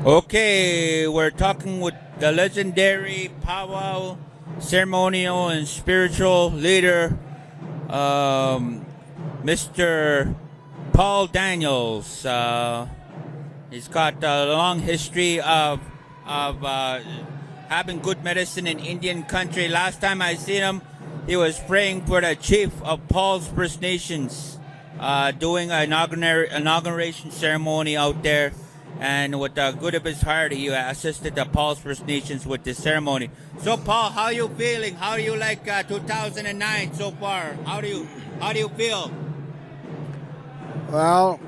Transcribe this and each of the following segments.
Okay, we're talking with the legendary powwow ceremonial and spiritual leader, Mr. Paul Daniels. He's got a long history of having good medicine in Indian country. Last time I seen him, he was praying for the chief of Paul's First Nations, doing an inauguration ceremony out there. And with the good of his heart, he assisted the Paul's First Nations with this ceremony. So, Paul, how are you feeling? How do you like 2009 so far? How do you feel? Well,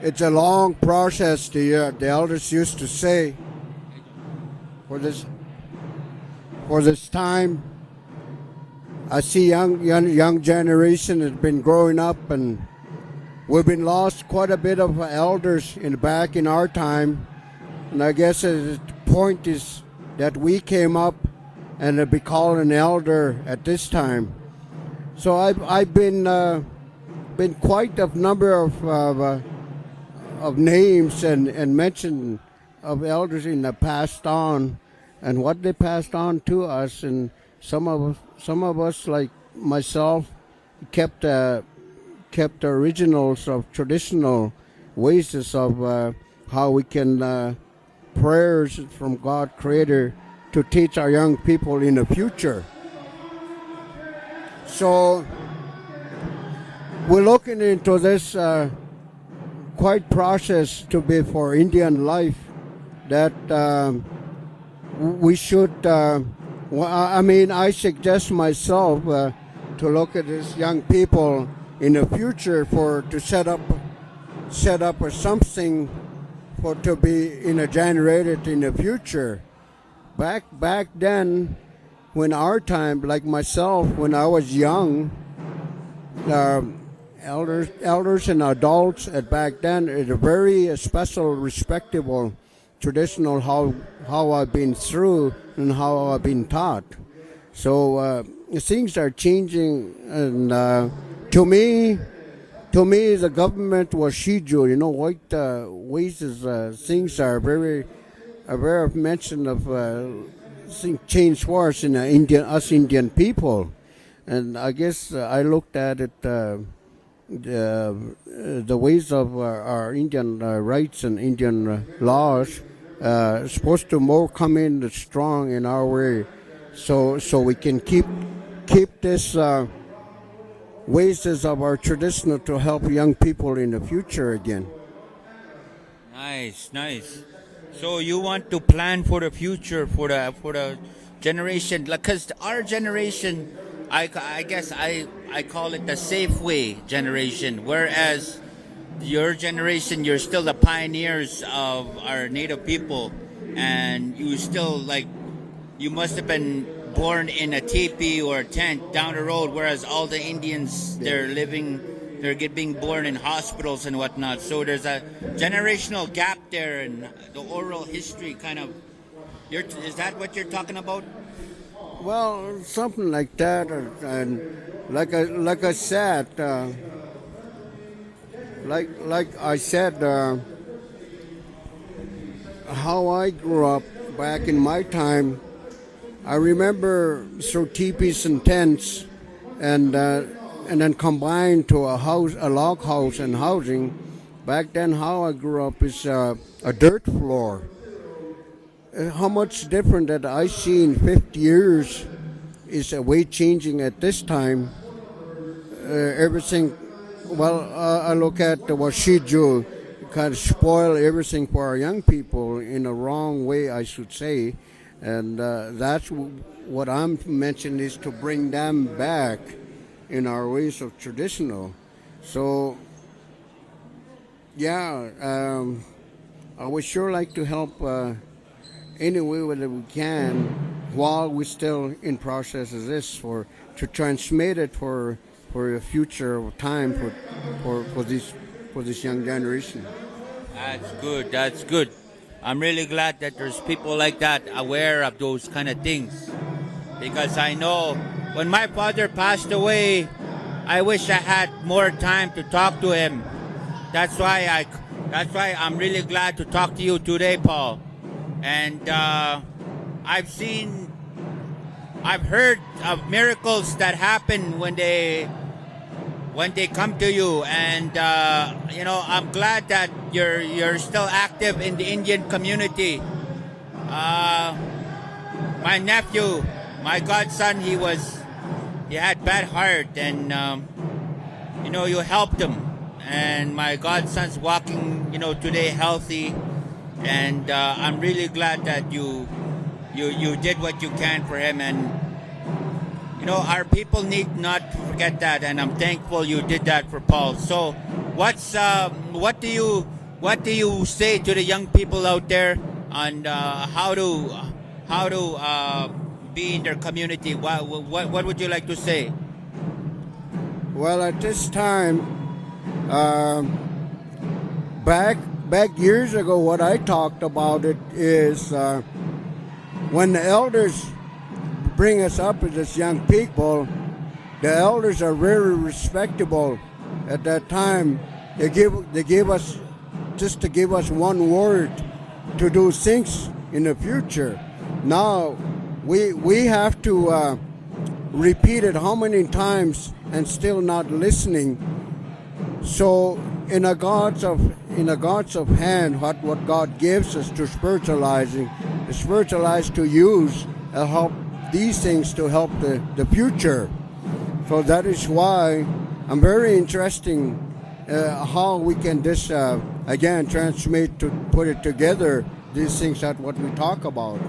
it's a long process. The elders used to say, for this time, I see young generation has been growing up, and we've been lost quite a bit of elders back in our time, and I guess the point is that we came up and have been called an elder at this time. So I've been quite a number of names and mention of elders in the passed on, and what they passed on to us, and some of us like myself kept the originals of traditional ways of how we can prayers from God Creator to teach our young people in the future. So we're looking into this quite process to be for Indian life that we should. I suggest myself to look at these young people in the future to set up something for to be generated in the future. Back then, when our time, like myself, when I was young, elders and adults at back then, it's a very special, respectable, traditional how I've been through and how I've been taught. So things are changing, and to me, the government was Shiju. White ways things are very mention of change for us in Indian people, and I guess I looked at it. The ways of our Indian rights and Indian laws supposed to more come in strong in our way, so we can keep this ways of our traditional to help young people in the future again. Nice. So you want to plan for the future for the generation, because our generation, I guess I call it the safe way generation, whereas your generation, you're still the pioneers of our native people, and you must have been born in a teepee or a tent down the road, whereas all the Indians, they're being born in hospitals and whatnot. So there's a generational gap there, and the oral history kind of. Is that what you're talking about? Well, something like that, and like I said, how I grew up back in my time. I remember through teepees and tents, and then combined to a log house and housing. Back then, how I grew up is a dirt floor. How much different that I see in 50 years is a way changing at this time. Everything, I look at what she do, kind of spoil everything for our young people in a wrong way, I should say. And that's what I'm mentioning, is to bring them back in our ways of traditional. So, I would sure like to help any way that we can while we're still in process of this, to transmit it for a future time for this young generation. That's good. I'm really glad that there's people like that aware of those kind of things, because I know when my father passed away, I wish I had more time to talk to him. That's why That's why I'm really glad to talk to you today, Paul. And I've heard of miracles that happen when they come to you, and I'm glad that you're still active in the Indian community. My nephew, my godson, he had bad heart, and you helped him, and my godson's walking today healthy, and I'm really glad that you did what you can for him, and our people need not to forget that, and I'm thankful you did that for Paul. So what do you say to the young people out there on how to be in their community? What would you like to say? Well, at this time, back years ago, what I talked about it is when the elders bring us up as young people, the elders are very respectable. At that time, they give us just to give us one word to do things in the future. Now we have to repeat it how many times and still not listening. So in a God's of hand, what God gives us to spiritualizing, spiritualize to use help these things to help the future. So that is why I'm very interesting how we can again transmit to put it together, these things that what we talk about.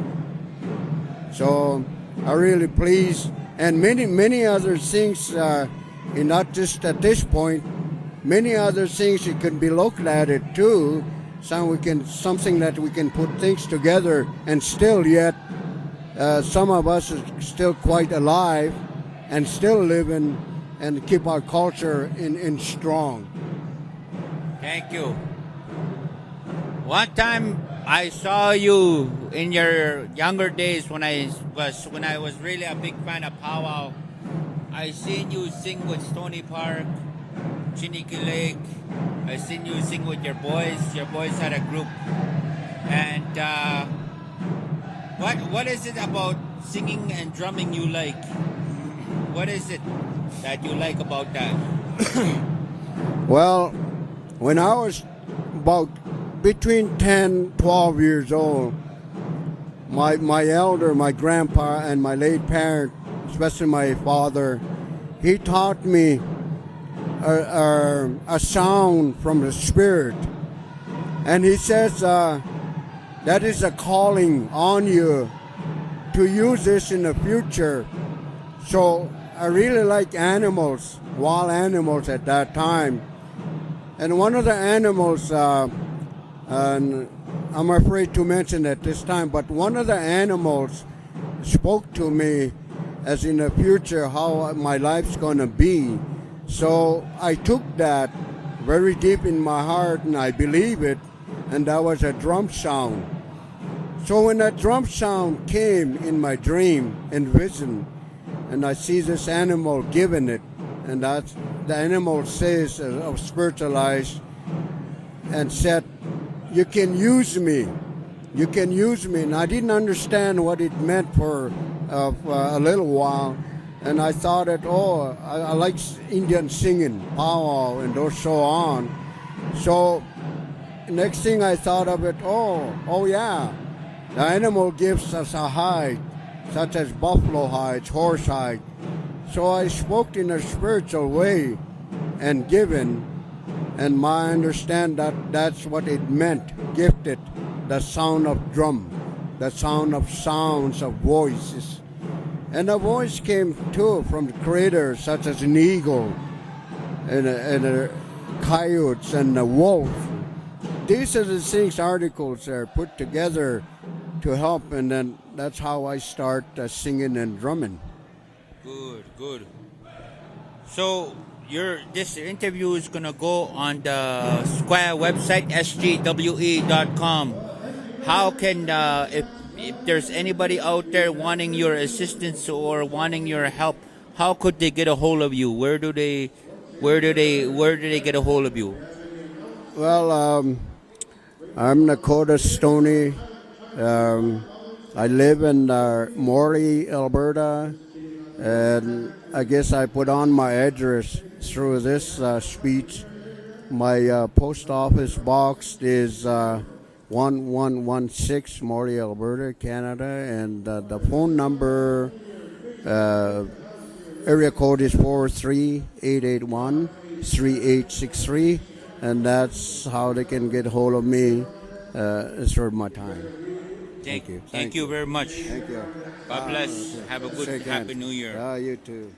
So I'm really pleased, and many other things, and not just at this point, many other things you can be looked at it too. Something that we can put things together, and still yet some of us are still quite alive and still living and keep our culture in strong. Thank you. One time I saw you in your younger days when I was really a big fan of powwow. I seen you sing with Stony Park, Chiniki Lake. I seen you sing with your boys. Your boys had a group. And what is it about singing and drumming you like? What is it that you like about that? Well, when I was about between 10, 12 years old, my elder, my grandpa, and my late parent, especially my father, he taught me a sound from the Spirit. And he says that is a calling on you to use this in the future. So I really like animals, wild animals at that time. And one of the animals, and I'm afraid to mention at this time, but one of the animals spoke to me as in the future how my life's going to be. So I took that very deep in my heart, and I believe it, and that was a drum sound. So when that drum sound came in my dream and vision, and I see this animal giving it, and that's the animal says of spiritualized and said, you can use me, you can use me. And I didn't understand what it meant for a little while, and I thought that, I like Indian singing, powwow, and so on. So next thing I thought of it, oh yeah, the animal gives us a hide, such as buffalo hides, horse hide. So I spoke in a spiritual way and given, and my understand that that's what it meant, gifted, the sound of drum, the sound of sounds of voices. And a voice came too from the creators such as an eagle and a coyotes and a wolf. These are the things, articles are put together to help, and then that's how I start singing and drumming. Good. So this interview is gonna go on the Sgwe website, sgwe.com. How can if there's anybody out there wanting your assistance or wanting your help, how could they get a hold of you? Where do they get a hold of you? Well, I'm Nakota Stoney. I live in Morley, Alberta, and I guess I put on my address through this speech. My post office box is 1116 Morley, Alberta, Canada, and the phone number area code is 43881-3863, and that's how they can get hold of me. Serve my time. Thank you very much. Thank you. God bless. Have a good, Shake happy hands. New Year. You too.